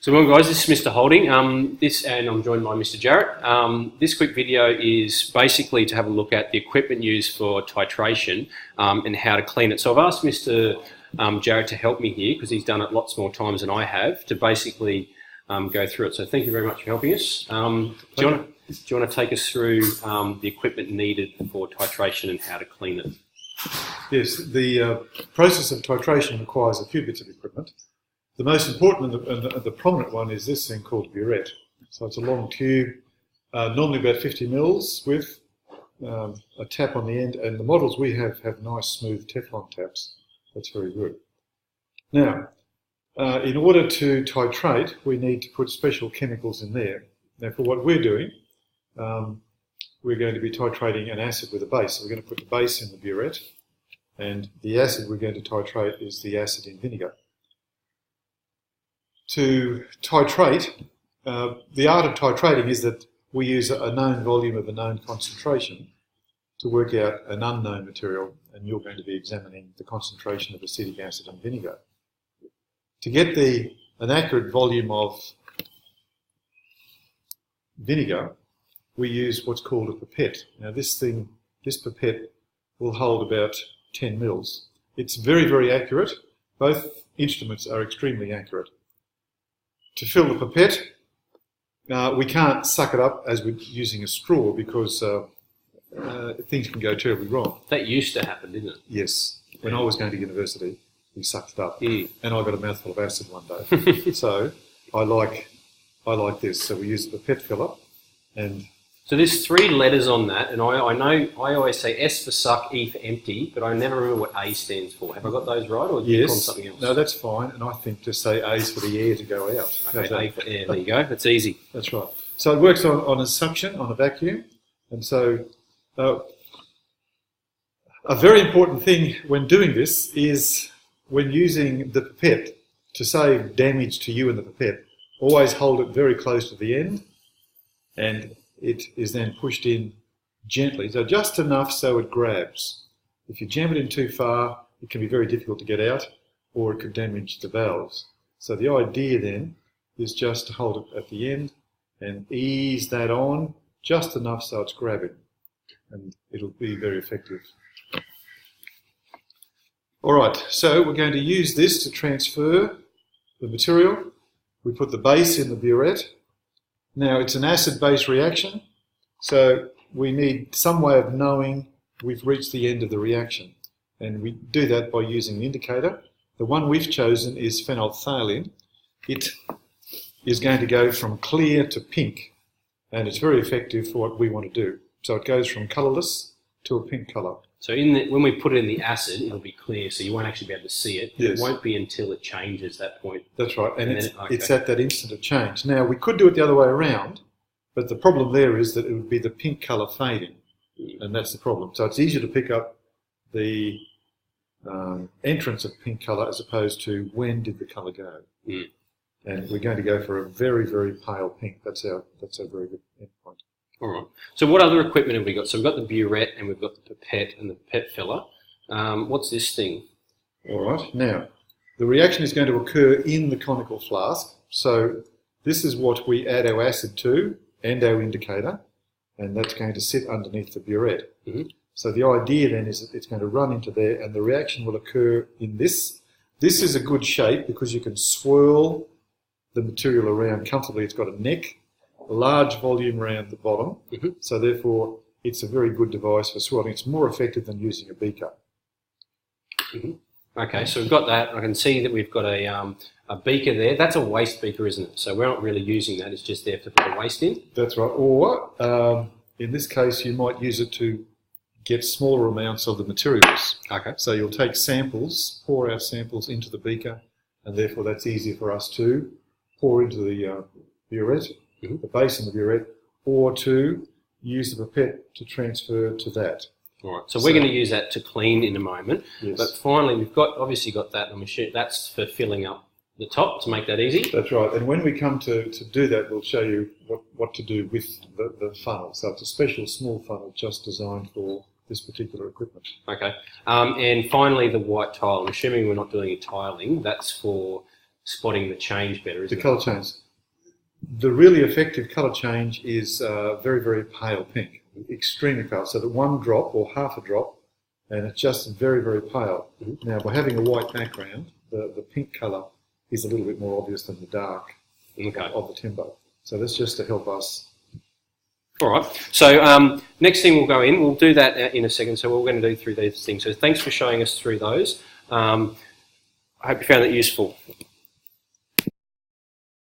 So well guys, this is Mr. Holding, and I'm joined by Mr. Jarrett. This quick video is basically to have a look at the equipment used for titration and how to clean it. So I've asked Mr. Jarrett to help me here because he's done it lots more times than I have to basically go through it. So thank you very much for helping us. Do you want to take us through the equipment needed for titration and how to clean it? Yes, the process of titration requires a few bits of equipment. The most important and the prominent one is this thing called burette. So it's a long tube, normally about 50 mils with a tap on the end, and the models we have nice smooth Teflon taps. That's very good. Now, in order to titrate, we need to put special chemicals in there. Now, for what we're doing, we're going to be titrating an acid with a base. So we're going to put the base in the burette, and the acid we're going to titrate is the acid in vinegar. To titrate, the art of titrating is that we use a known volume of a known concentration to work out an unknown material, and you're going to be examining the concentration of acetic acid and vinegar. To get an accurate volume of vinegar, we use what's called a pipette. Now this pipette will hold about 10 mils. It's very, very accurate. Both instruments are extremely accurate. To fill the pipette, we can't suck it up as we're using a straw because things can go terribly wrong. That used to happen, didn't it? Yes. When I was going to university, we sucked it up, and I got a mouthful of acid one day. So I like this. So we use the pipette filler, and so there's 3 letters on that, and I know I always say S for suck, E for empty, but I never remember what A stands for. Have I got those right, or do you call them something else? No, that's fine, and I think just say A is for the air to go out. Okay, A for air, there you go, that's easy. That's right. So it works on a suction, on a vacuum, and so a very important thing when doing this is when using the pipette, to save damage to you and the pipette, always hold it very close to the end, and it is then pushed in gently, so just enough so it grabs. If you jam it in too far, it can be very difficult to get out, or it could damage the valves. So the idea then is just to hold it at the end and ease that on just enough so it's grabbing, and it'll be very effective. All right, so we're going to use this to transfer the material. We put the base in the burette. Now, it's an acid-base reaction, so we need some way of knowing we've reached the end of the reaction. And we do that by using an indicator. The one we've chosen is phenolphthalein. It is going to go from clear to pink, and it's very effective for what we want to do. So it goes from colourless to a pink colour. So when we put it in the acid, it'll be clear, so you won't actually be able to see it. Yes. It won't be until it changes that point. That's right, and it's at that instant of change. Now, we could do it the other way around, but the problem there is that it would be the pink colour fading, and that's the problem. So it's easier to pick up the entrance of pink colour as opposed to when did the colour go. And we're going to go for a very, very pale pink. That's our very good endpoint. All right. So what other equipment have we got? So we've got the burette and we've got the pipette and the pipette filler. What's this thing? All right. Now, the reaction is going to occur in the conical flask. So this is what we add our acid to and our indicator, and that's going to sit underneath the burette. So the idea then is that it's going to run into there, and the reaction will occur in this. This is a good shape because you can swirl the material around comfortably. It's got a neck, a large volume around the bottom, so therefore it's a very good device for swirling. It's more effective than using a beaker. Okay, so we've got that. I can see that we've got a beaker there. That's a waste beaker, isn't it? So we're not really using that. It's just there to put the waste in. That's right. Or in this case, you might use it to get smaller amounts of the materials. Okay. So you'll take samples, pour our samples into the beaker, and therefore that's easier for us to pour into the burette, the base in the burette, or to use the pipette to transfer to that. All right, so we're going to use that to clean in a moment. Yes. But finally, we've obviously got that on the machine. That's for filling up the top to make that easy. That's right, and when we come to do that, we'll show you what to do with the funnel. So it's a special small funnel just designed for this particular equipment. Okay, and finally the white tile. I'm assuming we're not doing any tiling. That's for spotting the change better, isn't The it? colour change. The really effective colour change is very, very pale pink, extremely pale. So that one drop or half a drop, and it's just very, very pale. Mm-hmm. Now, by having a white background, the pink colour is a little bit more obvious than the dark of the timber. So that's just to help us. All right. So next thing we'll go in, we'll do that in a second. So we're going to do through these things. So thanks for showing us through those. I hope you found that useful.